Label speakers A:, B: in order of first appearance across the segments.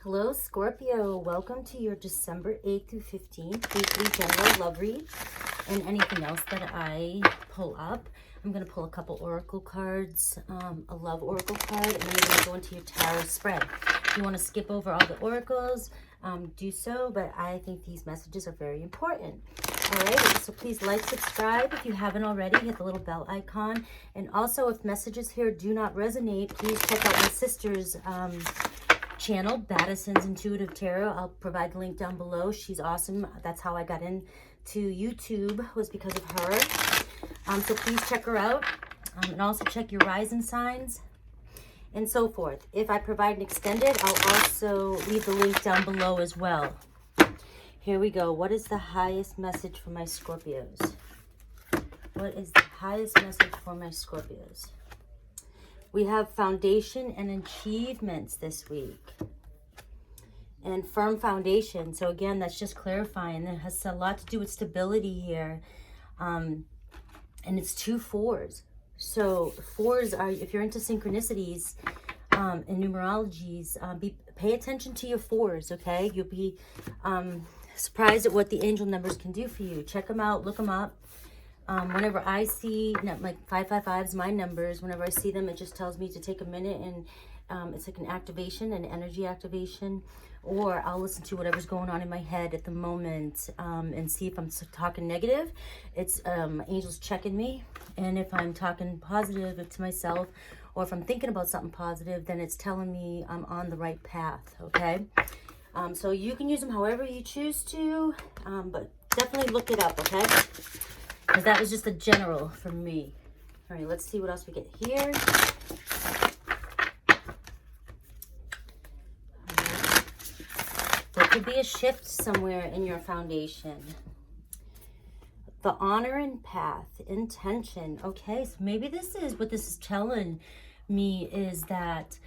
A: Hello, Scorpio. Welcome to your December 8th through 15th weekly general love read and anything else that I pull up. I'm going to pull a couple oracle cards, a love oracle card, and then we're going to go into your tarot spread. If you want to skip over all the oracles, do so, but I think these messages are very important. All right, so please like, subscribe if you haven't already. Hit the little bell icon. And also, if messages here do not resonate, please check out my sister's channel, BADDISON's Intuitive Tarot. I'll provide the link down below. She's awesome. That's how I got into YouTube, was because of her. So please check her out. And also check your rising signs and so forth. If I provide an extended, I'll also leave the link down below as well. Here we go. What is the highest message for my Scorpios? What is the highest message for my Scorpios? We have foundation and achievements this week. And firm foundation. So again, that's just clarifying. It has a lot to do with stability here. And it's 2 4s. So 4s are, if you're into synchronicities and numerologies, pay attention to your 4s, okay? You'll be surprised at what the angel numbers can do for you. Check them out, look them up. Whenever I see, like 555 is my numbers, whenever I see them, it just tells me to take a minute and it's like an activation, an energy activation, or I'll listen to whatever's going on in my head at the moment and see if I'm talking negative. It's angels checking me, and if I'm talking positive to myself, or if I'm thinking about something positive, then it's telling me I'm on the right path, okay? So you can use them however you choose to, but definitely look it up, okay? Because that was just a general for me. All right, let's see what else we get here. There could be a shift somewhere in your foundation. The honor and path, intention. Okay, so maybe this is what this is telling me, is that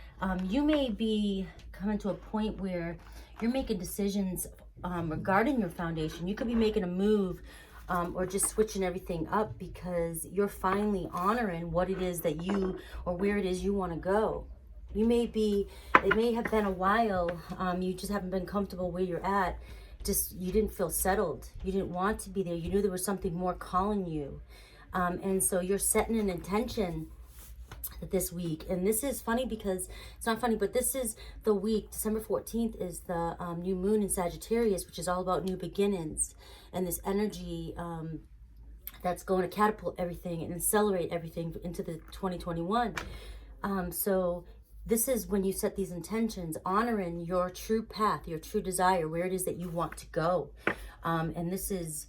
A: you may be coming to a point where you're making decisions regarding your foundation. You could be making a move or just switching everything up because you're finally honoring what it is that you, or where it is you want to go. You may be, it may have been a while, you just haven't been comfortable where you're at. Just, you didn't feel settled. You didn't want to be there. You knew there was something more calling you. And so you're setting an intention this week. And this is funny because, it's not funny, but this is the week, December 14th is the new moon in Sagittarius, which is all about new beginnings. And this energy that's going to catapult everything and accelerate everything into the 2021. So this is when you set these intentions, honoring your true path, your true desire, where it is that you want to go. And this is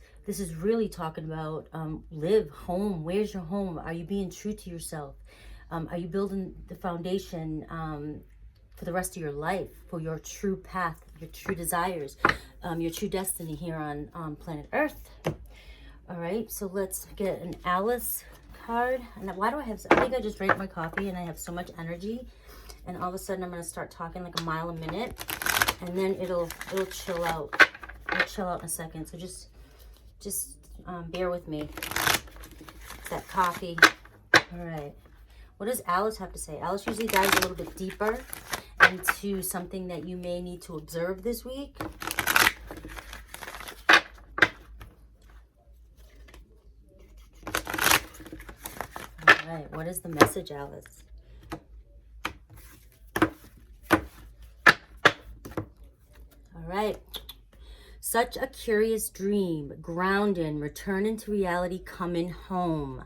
A: really talking about live, home. Where's your home? Are you being true to yourself? Are you building the foundation for the rest of your life, for your true path, your true desires, your true destiny here on planet Earth? All right, so let's get an Alice card. And why do I have, I think I just drank my coffee and I have so much energy. And all of a sudden I'm going to start talking like a mile a minute. And then it'll chill out. It'll chill out in a second. So just bear with me. It's that coffee. All right. What does Alice have to say? Alice usually dives a little bit deeper into something that you may need to observe this week. All right, what is the message, Alice? All right. Such a curious dream, grounding, returning to reality, coming home.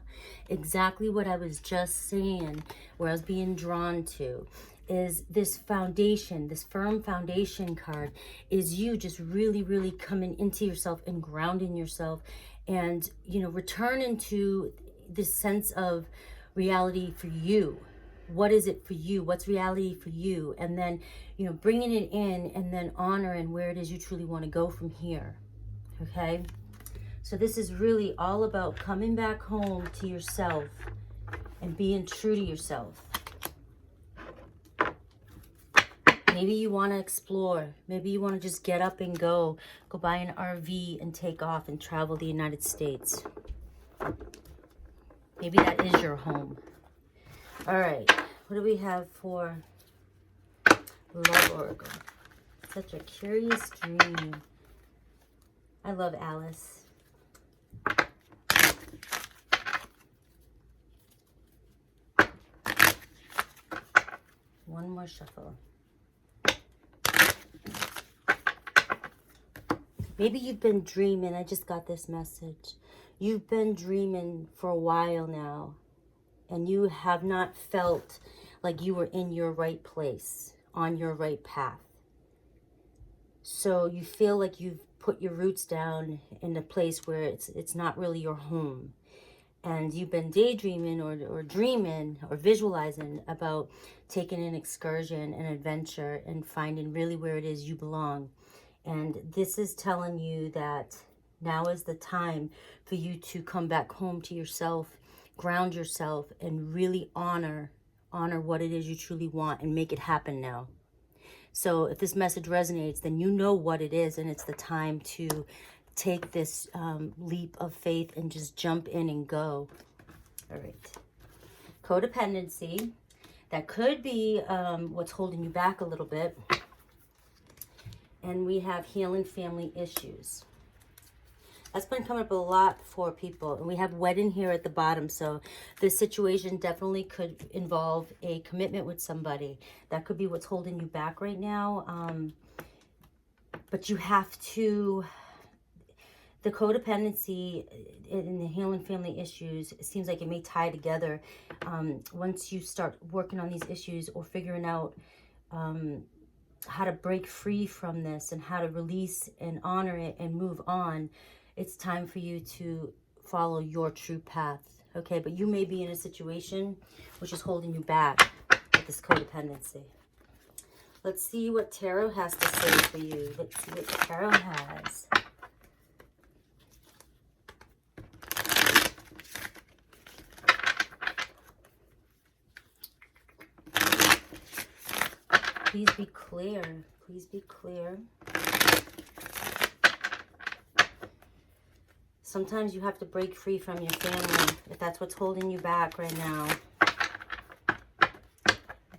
A: Exactly what I was just saying, where I was being drawn to, is this foundation, this firm foundation card, is you just really, really coming into yourself and grounding yourself and, you know, returning to this sense of reality for you. What is it for you? What's reality for you? And then, you know, bringing it in and then honoring where it is you truly want to go from here. Okay? So this is really all about coming back home to yourself and being true to yourself. Maybe you want to explore. Maybe you want to just get up and go buy an RV and take off and travel the United States. Maybe that is your home. All right, what do we have for Love Oracle? Such a curious dream. I love Alice. One more shuffle. Maybe you've been dreaming. I just got this message. You've been dreaming for a while now, and you have not felt like you were in your right place, on your right path. So you feel like you've put your roots down in a place where it's not really your home. And you've been daydreaming or dreaming or visualizing about taking an excursion, an adventure, and finding really where it is you belong. And this is telling you that now is the time for you to come back home to yourself, ground yourself, and really honor what it is you truly want and make it happen now. So if this message resonates, then you know what it is, and it's the time to take this leap of faith and just jump in and go. All right. Codependency. That could be what's holding you back a little bit. And we have healing family issues. That's been coming up a lot for people. And we have wedding here at the bottom. So this situation definitely could involve a commitment with somebody. That could be what's holding you back right now. But you have to... The codependency and the healing family issues, it seems like it may tie together once you start working on these issues or figuring out how to break free from this and how to release and honor it and move on. It's time for you to follow your true path, okay? But you may be in a situation which is holding you back with this codependency. Let's see what Tarot has to say for you. Let's see what Tarot has. Please be clear. Please be clear. Sometimes you have to break free from your family if that's what's holding you back right now.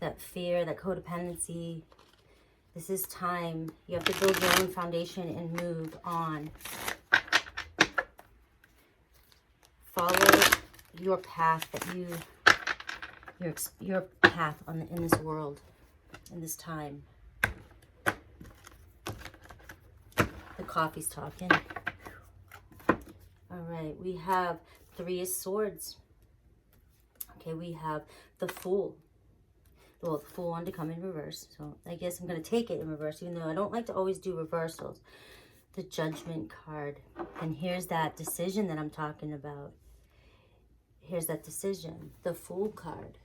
A: That fear, that codependency. This is time. You have to build your own foundation and move on. Follow your path that your path in this world. In this time. The coffee's talking. All right, we have Three of Swords. Okay, we have the Fool. Well, the Fool wanted to come in reverse, so I guess I'm going to take it in reverse, even though I don't like to always do reversals. The Judgment card. And here's that decision that I'm talking about. Here's that decision. The Fool card.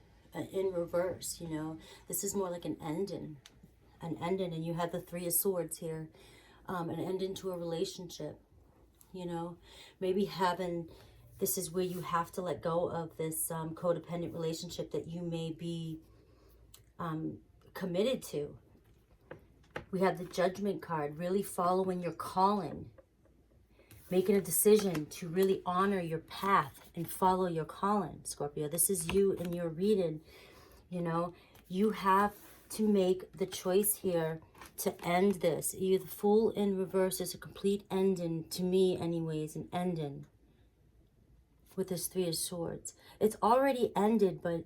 A: In reverse, you know, this is more like an ending, and you have the Three of Swords here, an ending to a relationship, you know, maybe this is where you have to let go of this codependent relationship that you may be committed to. We have the Judgment card, really following your calling, making a decision to really honor your path and follow your calling, Scorpio. This is you in your reading. You know, you have to make the choice here to end this. The Fool in reverse is a complete ending, to me anyways, an ending with this Three of Swords. It's already ended, but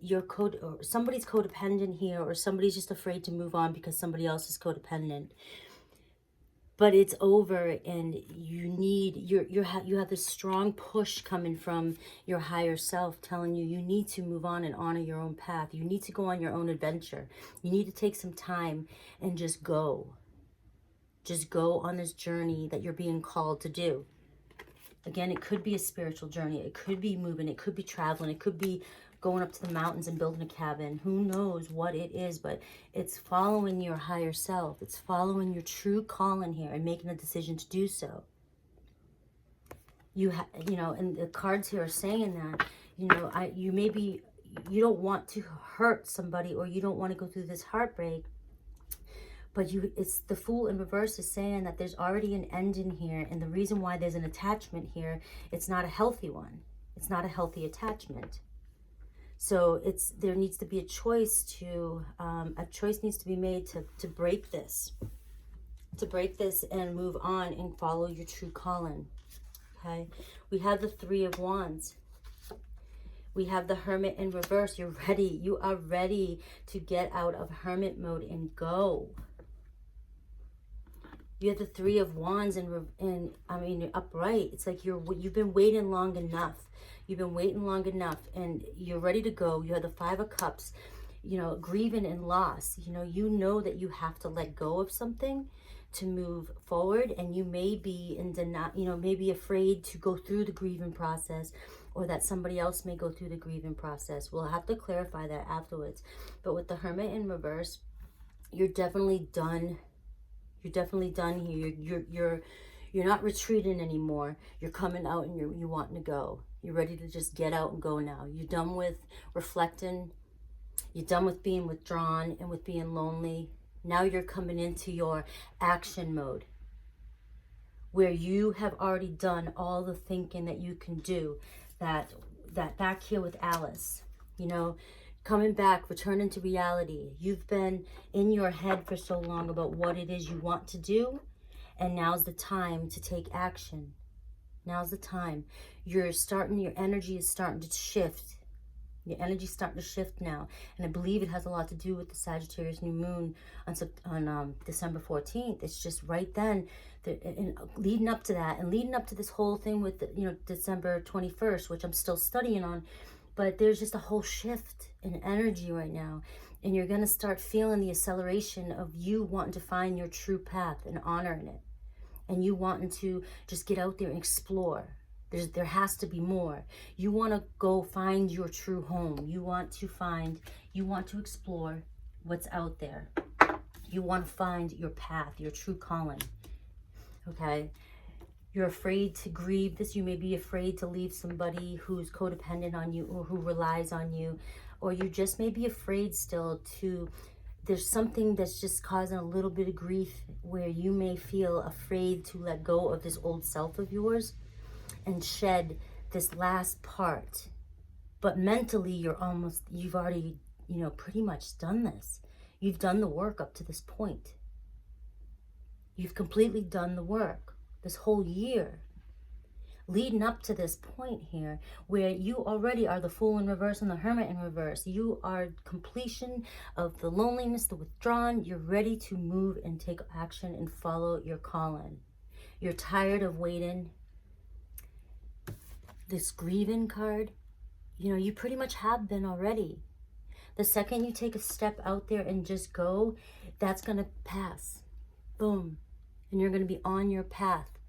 A: somebody's codependent here, or somebody's just afraid to move on because somebody else is codependent. But it's over, and you have this strong push coming from your higher self telling you need to move on and honor your own path. You need to go on your own adventure. You need to take some time and just go. Just go on this journey that you're being called to do. Again, it could be a spiritual journey. It could be moving. It could be traveling. It could be going up to the mountains and building a cabin. Who knows what it is, but it's following your higher self. It's following your true calling here and making a decision to do so. You know, and the cards here are saying that, you know, you don't want to hurt somebody, or you don't want to go through this heartbreak, but it's the Fool in reverse is saying that there's already an ending here, and the reason why there's an attachment here, it's not a healthy one. It's not a healthy attachment. So there needs to be a choice needs to be made to break this. to break this and move on and follow your true calling. Okay, we have the Three of Wands. We have the Hermit in reverse. You're ready. You are ready to get out of hermit mode and go. You have the Three of Wands and I mean upright. It's like you've been waiting long enough. You've been waiting long enough and you're ready to go. You have the Five of Cups, you know, grieving and loss. You know that you have to let go of something to move forward, and you may be in denial, maybe afraid to go through the grieving process, or that somebody else may go through the grieving process. We'll have to clarify that afterwards. But with the Hermit in reverse, you're definitely done. You're definitely done here. You're not retreating anymore. You're coming out and you wanting to go. You're ready to just get out and go now. You're done with reflecting. You're done with being withdrawn and with being lonely. Now you're coming into your action mode, where you have already done all the thinking that you can do. That back here with Alice, coming back, returning to reality. You've been in your head for so long about what it is you want to do, and now's the time to take action. Now's the time. Your energy is starting to shift. Your energy's starting to shift now. And I believe it has a lot to do with the Sagittarius new moon on December 14th. It's just right then, leading up to that, and leading up to this whole thing with, December 21st, which I'm still studying on. But there's just a whole shift in energy right now. And you're going to start feeling the acceleration of you wanting to find your true path and honoring it. And you wanting to just get out there and explore. There has to be more. You want to go find your true home. You want to explore what's out there. You want to find your path, your true calling. Okay? You're afraid to grieve this. You may be afraid to leave somebody who's codependent on you or who relies on you. Or you just may be afraid still there's something that's just causing a little bit of grief where you may feel afraid to let go of this old self of yours and shed this last part. But mentally, you've already, pretty much done this. You've done the work up to this point. You've completely done the work this whole year, leading up to this point here, where you already are the Fool in reverse and the Hermit in reverse. You are completion of the loneliness, the withdrawn. You're ready to move and take action and follow your calling. You're tired of waiting. This grieving card, you pretty much have been already. The second you take a step out there and just go, that's going to pass. Boom. And you're going to be on your path.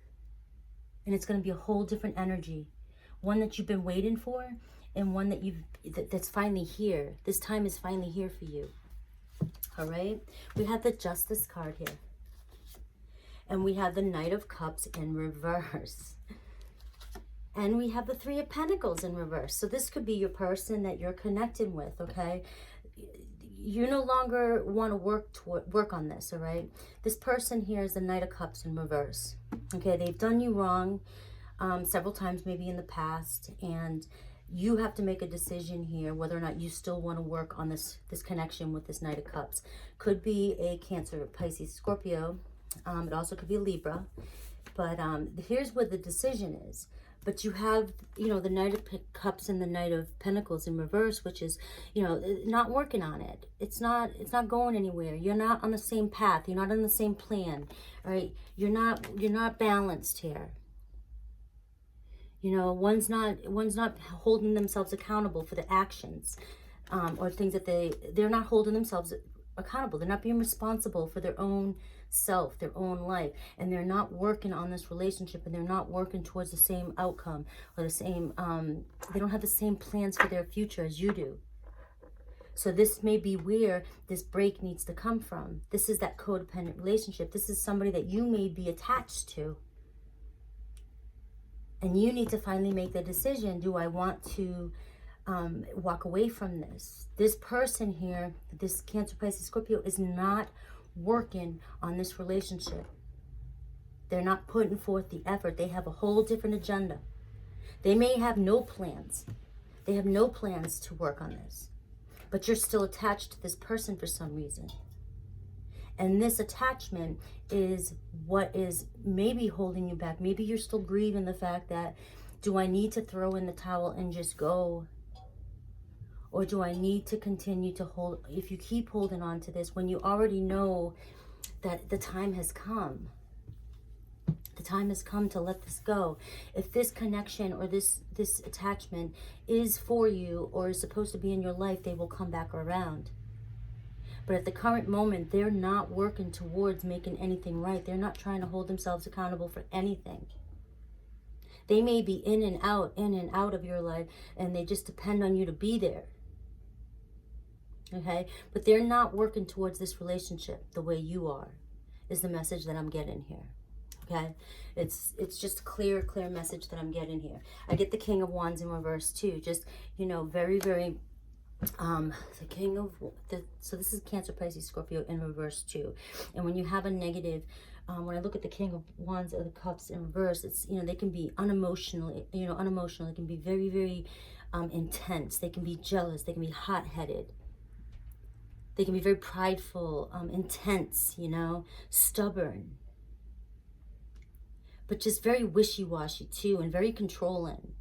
A: And it's going to be a whole different energy. One that you've been waiting for, and one that's finally here. This time is finally here for you. All right? We have the Justice card here. And we have the Knight of Cups in reverse. And we have the Three of Pentacles in reverse. So this could be your person that you're connecting with, okay? You no longer want to work on this, all right? This person here is the Knight of Cups in reverse. Okay, they've done you wrong several times maybe in the past, and you have to make a decision here whether or not you still want to work on this connection with this Knight of Cups. Could be a Cancer, Pisces, Scorpio. It also could be a Libra. But here's what the decision is. But you have, the Knight of Cups and the Knight of Pentacles in reverse, which is, not working on it. It's not going anywhere. You're not on the same path. You're not on the same plan, right? You're not balanced here. One's not holding themselves accountable for the actions or things that they're not holding themselves accountable. They're not being responsible for their own self, their own life, and they're not working on this relationship, and they're not working towards the same outcome or the same they don't have the same plans for their future as you do. So this may be where this break needs to come from. This is that codependent relationship. This is somebody that you may be attached to, and you need to finally make the decision. Do I want to walk away from this? This person here, this Cancer, Pisces, Scorpio, is not working on this relationship. They're not putting forth the effort. They have a whole different agenda. They may have no plans. They have no plans to work on this. But you're still attached to this person for some reason. And this attachment is what is maybe holding you back. Maybe you're still grieving the fact that, do I need to throw in the towel and just go? Or do I need to continue to hold? If you keep holding on to this, when you already know that the time has come, the time has come to let this go. If this connection or this attachment is for you or is supposed to be in your life, they will come back around. But at the current moment, they're not working towards making anything right. They're not trying to hold themselves accountable for anything. They may be in and out of your life, and they just depend on you to be there. Okay? But they're not working towards this relationship the way you are, is the message that I'm getting here. Okay? It's just a clear message that I'm getting here. I get the King of Wands in reverse too. Just, you know, very, very... the King of... so this is Cancer, Pisces, Scorpio in reverse too. And when you have a negative... when I look at the King of Wands or the Cups in reverse, it's, you know, they can be unemotional. They can be very, very intense. They can be jealous. They can be hot-headed. They can be very prideful, intense, you know, stubborn. But just very wishy-washy too, and very controlling.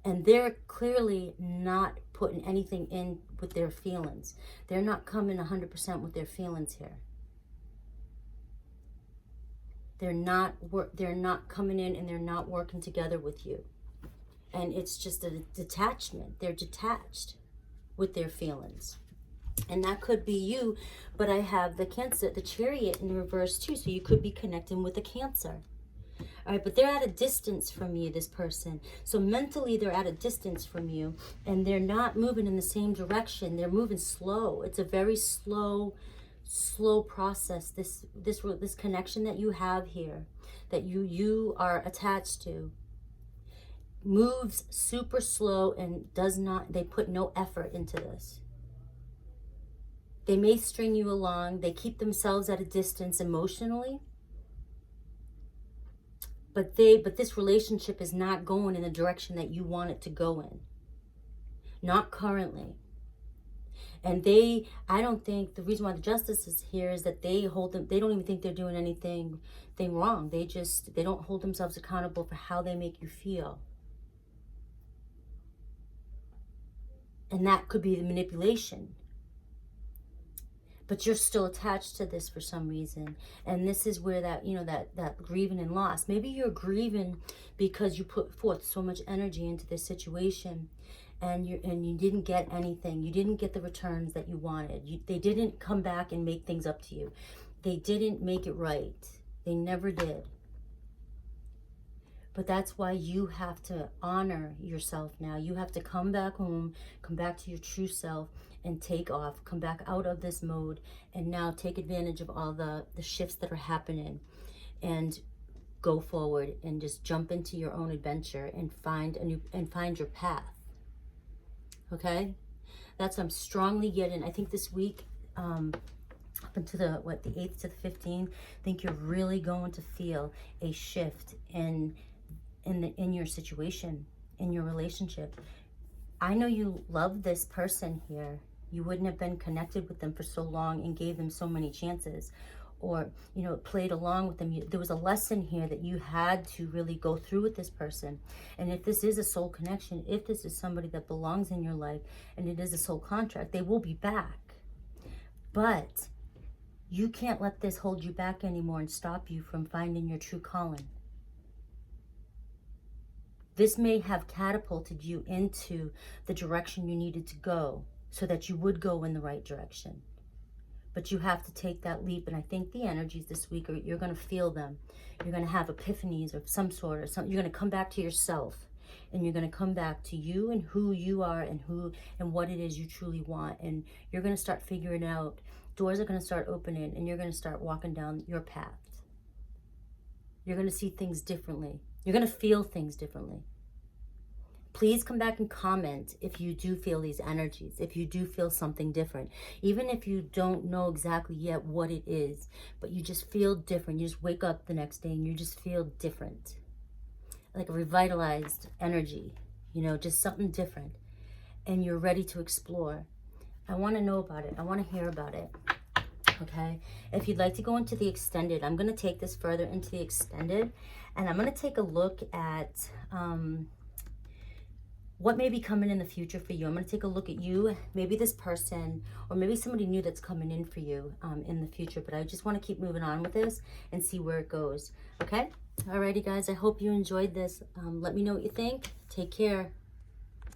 A: And they're clearly not putting anything in with their feelings. They're not coming 100% with their feelings here. They're not coming in, and they're not working together with you. And it's just a detachment. They're detached with their feelings. And that could be you, but I have the Cancer, the Chariot in reverse too. So you could be connecting with a Cancer. All right, but they're at a distance from you, this person. So mentally, they're at a distance from you, and they're not moving in the same direction. They're moving slow. It's a very slow process. This connection that you have here, that you are attached to, moves super slow and they put no effort into this. They may string you along. They keep themselves at a distance emotionally. But this relationship is not going in the direction that you want it to go in. Not currently. And I don't think, the reason why the Justice is here is that they don't even think they're doing anything wrong. They don't hold themselves accountable for how they make you feel. And that could be the manipulation. But you're still attached to this for some reason. And this is where that grieving and loss. Maybe you're grieving because you put forth so much energy into this situation, and you didn't get anything. You didn't get the returns that you wanted. They didn't come back and make things up to you. They didn't make it right. They never did. But that's why you have to honor yourself now. You have to come back home, come back to your true self, and take off. Come back out of this mode, and now take advantage of all the shifts that are happening, and go forward and just jump into your own adventure and find your path. Okay? That's what I'm strongly getting. I think this week, up into the 8th to the 15th, I think you're really going to feel a shift in your situation, in your relationship. I know you love this person here. You wouldn't have been connected with them for so long and gave them so many chances, or played along with them. There was a lesson here that you had to really go through with this person. And if this is a soul connection, if this is somebody that belongs in your life, and it is a soul contract, they will be back. But you can't let this hold you back anymore and stop you from finding your true calling. This may have catapulted you into the direction you needed to go so that you would go in the right direction. But you have to take that leap. And I think the energies this week, you're going to feel them. You're going to have epiphanies of some sort, or something. You're going to come back to yourself, and you're going to come back to you and who you are, and what it is you truly want. And you're going to start figuring out. Doors are going to start opening, and you're going to start walking down your path. You're going to see things differently. You're going to feel things differently. Please come back and comment if you do feel these energies, if you do feel something different. Even if you don't know exactly yet what it is, but you just feel different. You just wake up the next day and you just feel different. Like a revitalized energy, just something different. And you're ready to explore. I want to know about it. I want to hear about it. Okay, if you'd like to go into the extended, I'm going to take this further into the extended, and I'm going to take a look at what may be coming in the future for you. I'm going to take a look at you, maybe this person, or maybe somebody new that's coming in for you in the future. But I just want to keep moving on with this and see where it goes. Okay? Alrighty, guys. I hope you enjoyed this. Let me know what you think. Take care.